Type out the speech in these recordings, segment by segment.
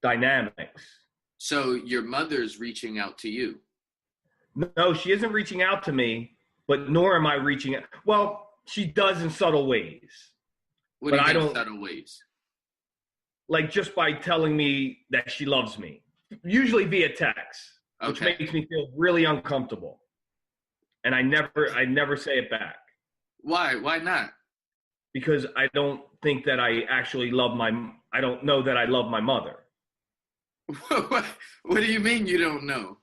dynamics. So your mother's reaching out to you. No, she isn't reaching out to me, but nor am I reaching out. Well, she does in subtle ways, What do but you I mean don't, subtle ways? like, just by telling me that she loves me, usually via text, which Okay. makes me feel really uncomfortable. And I never say it back Why? Why not? because I don't think that I don't know that I love my mother. What do you mean you don't know?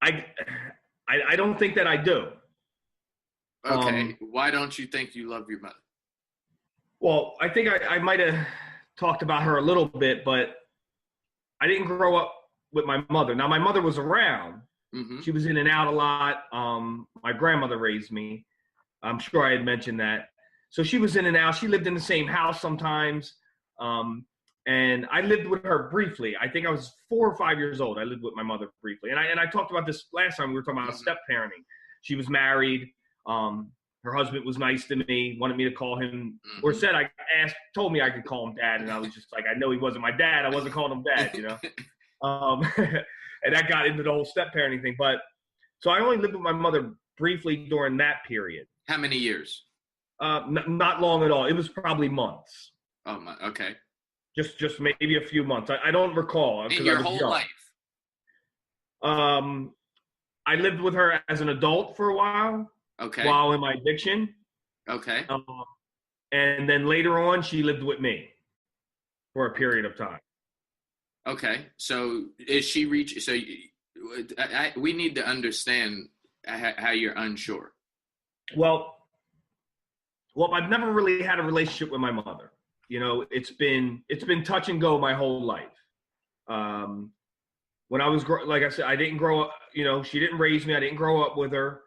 I, I don't think that I do. Okay. Why don't you think you love your mother? Well, I think I might have talked about her a little bit, but I didn't grow up with my mother. Now, my mother was around. Mm-hmm. She was in and out a lot. My grandmother raised me. I'm sure I had mentioned that. So she was in and out. She lived in the same house sometimes. And I lived with her briefly. I think I was 4 or 5 years old. I lived with my mother briefly. And I talked about this last time. We were talking about step parenting. She was married. Her husband was nice to me, wanted me to call him, or told me I could call him dad. And I was just like, I know he wasn't my dad. I wasn't calling him dad, you know? And that got into the whole step parenting thing. But so I only lived with my mother briefly during that period. How many years? Not long at all. It was probably months. Oh my. Okay. Just maybe a few months. I don't recall. In your whole life? I lived with her as an adult for a while. Okay. While in my addiction. Okay. And then later on, she lived with me for a period of time. Okay. So is she we need to understand how you're unsure. Well, I've never really had a relationship with my mother. You know, it's been touch and go my whole life. When I was, like I said, I didn't grow up, you know, she didn't raise me. I didn't grow up with her.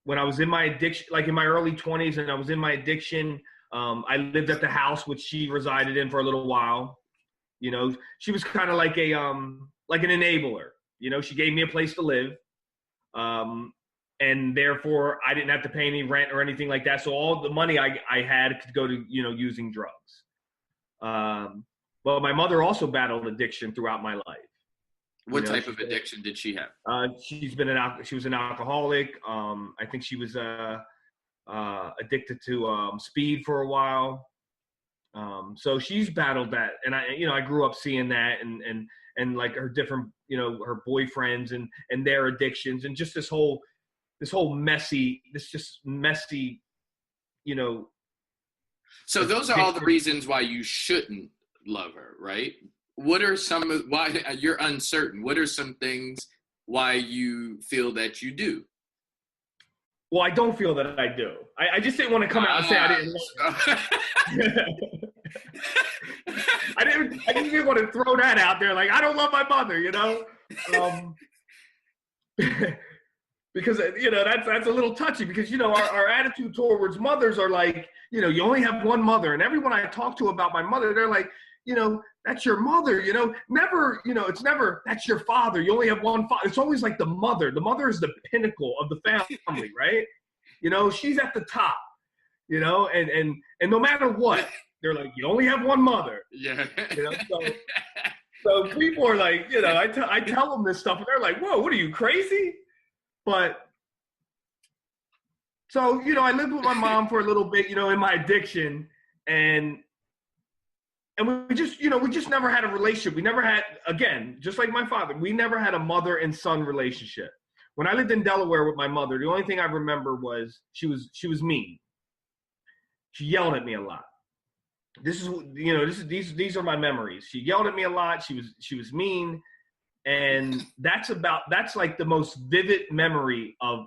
When I was in my addiction, like in my early 20s and I was in my addiction, I lived at the house which she resided in for a little while. You know, she was kind of like like an enabler. You know, she gave me a place to live. And therefore I didn't have to pay any rent or anything like that. So all the money I had could go to, you know, using drugs. But my mother also battled addiction throughout my life. What type of addiction did she have? She was an alcoholic. I think she was addicted to speed for a while. So she's battled that, and I grew up seeing that, and like her different, you know, her boyfriends and their addictions, and just this whole messy, you know. So those are all the reasons why you shouldn't love her, right? What are why you're uncertain? What are some things why you feel that you do? Well, I don't feel that I do. I just didn't want to come out and say I didn't love her. I didn't want to throw that out there. Like, I don't love my mother, you know? Because, you know, that's a little touchy because, you know, our attitude towards mothers are like, you know, you only have one mother. And everyone I talk to about my mother, they're like, you know, that's your mother, you know, never, you know, it's never, that's your father. You only have one father. It's always like the mother. The mother is the pinnacle of the family, right? You know, she's at the top, you know, and no matter what, they're like, you only have one mother. Yeah. You know, so people are like, you know, I tell them this stuff and they're like, whoa, what are you, crazy? But so, you know, I lived with my mom for a little bit, you know, in my addiction, and we just never had a relationship. We never had, again, just like my father, we never had a mother and son relationship. When I lived in Delaware with my mother, the only thing I remember was she was mean. She yelled at me a lot. These are my memories. She yelled at me a lot. She was mean. And that's like the most vivid memory of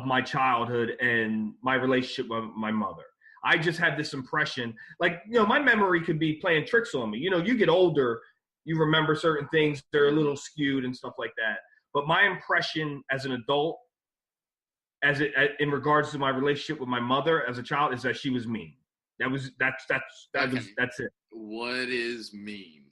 my childhood and my relationship with my mother. I just had this impression, like, you know, my memory could be playing tricks on me. You know, you get older, you remember certain things, they're a little skewed and stuff like that. But my impression as an adult, in regards to my relationship with my mother as a child, is that she was mean. That's it. What is mean?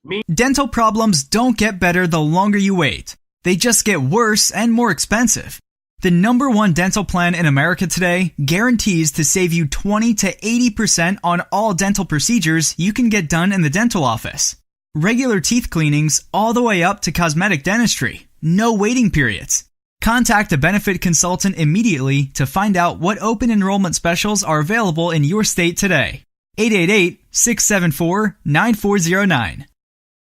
Mean. Dental problems don't get better the longer you wait. They just get worse and more expensive. The #1 dental plan in America today guarantees to save you 20 to 80% on all dental procedures you can get done in the dental office. Regular teeth cleanings all the way up to cosmetic dentistry. No waiting periods. Contact a benefit consultant immediately to find out what open enrollment specials are available in your state today. 888-674-9409.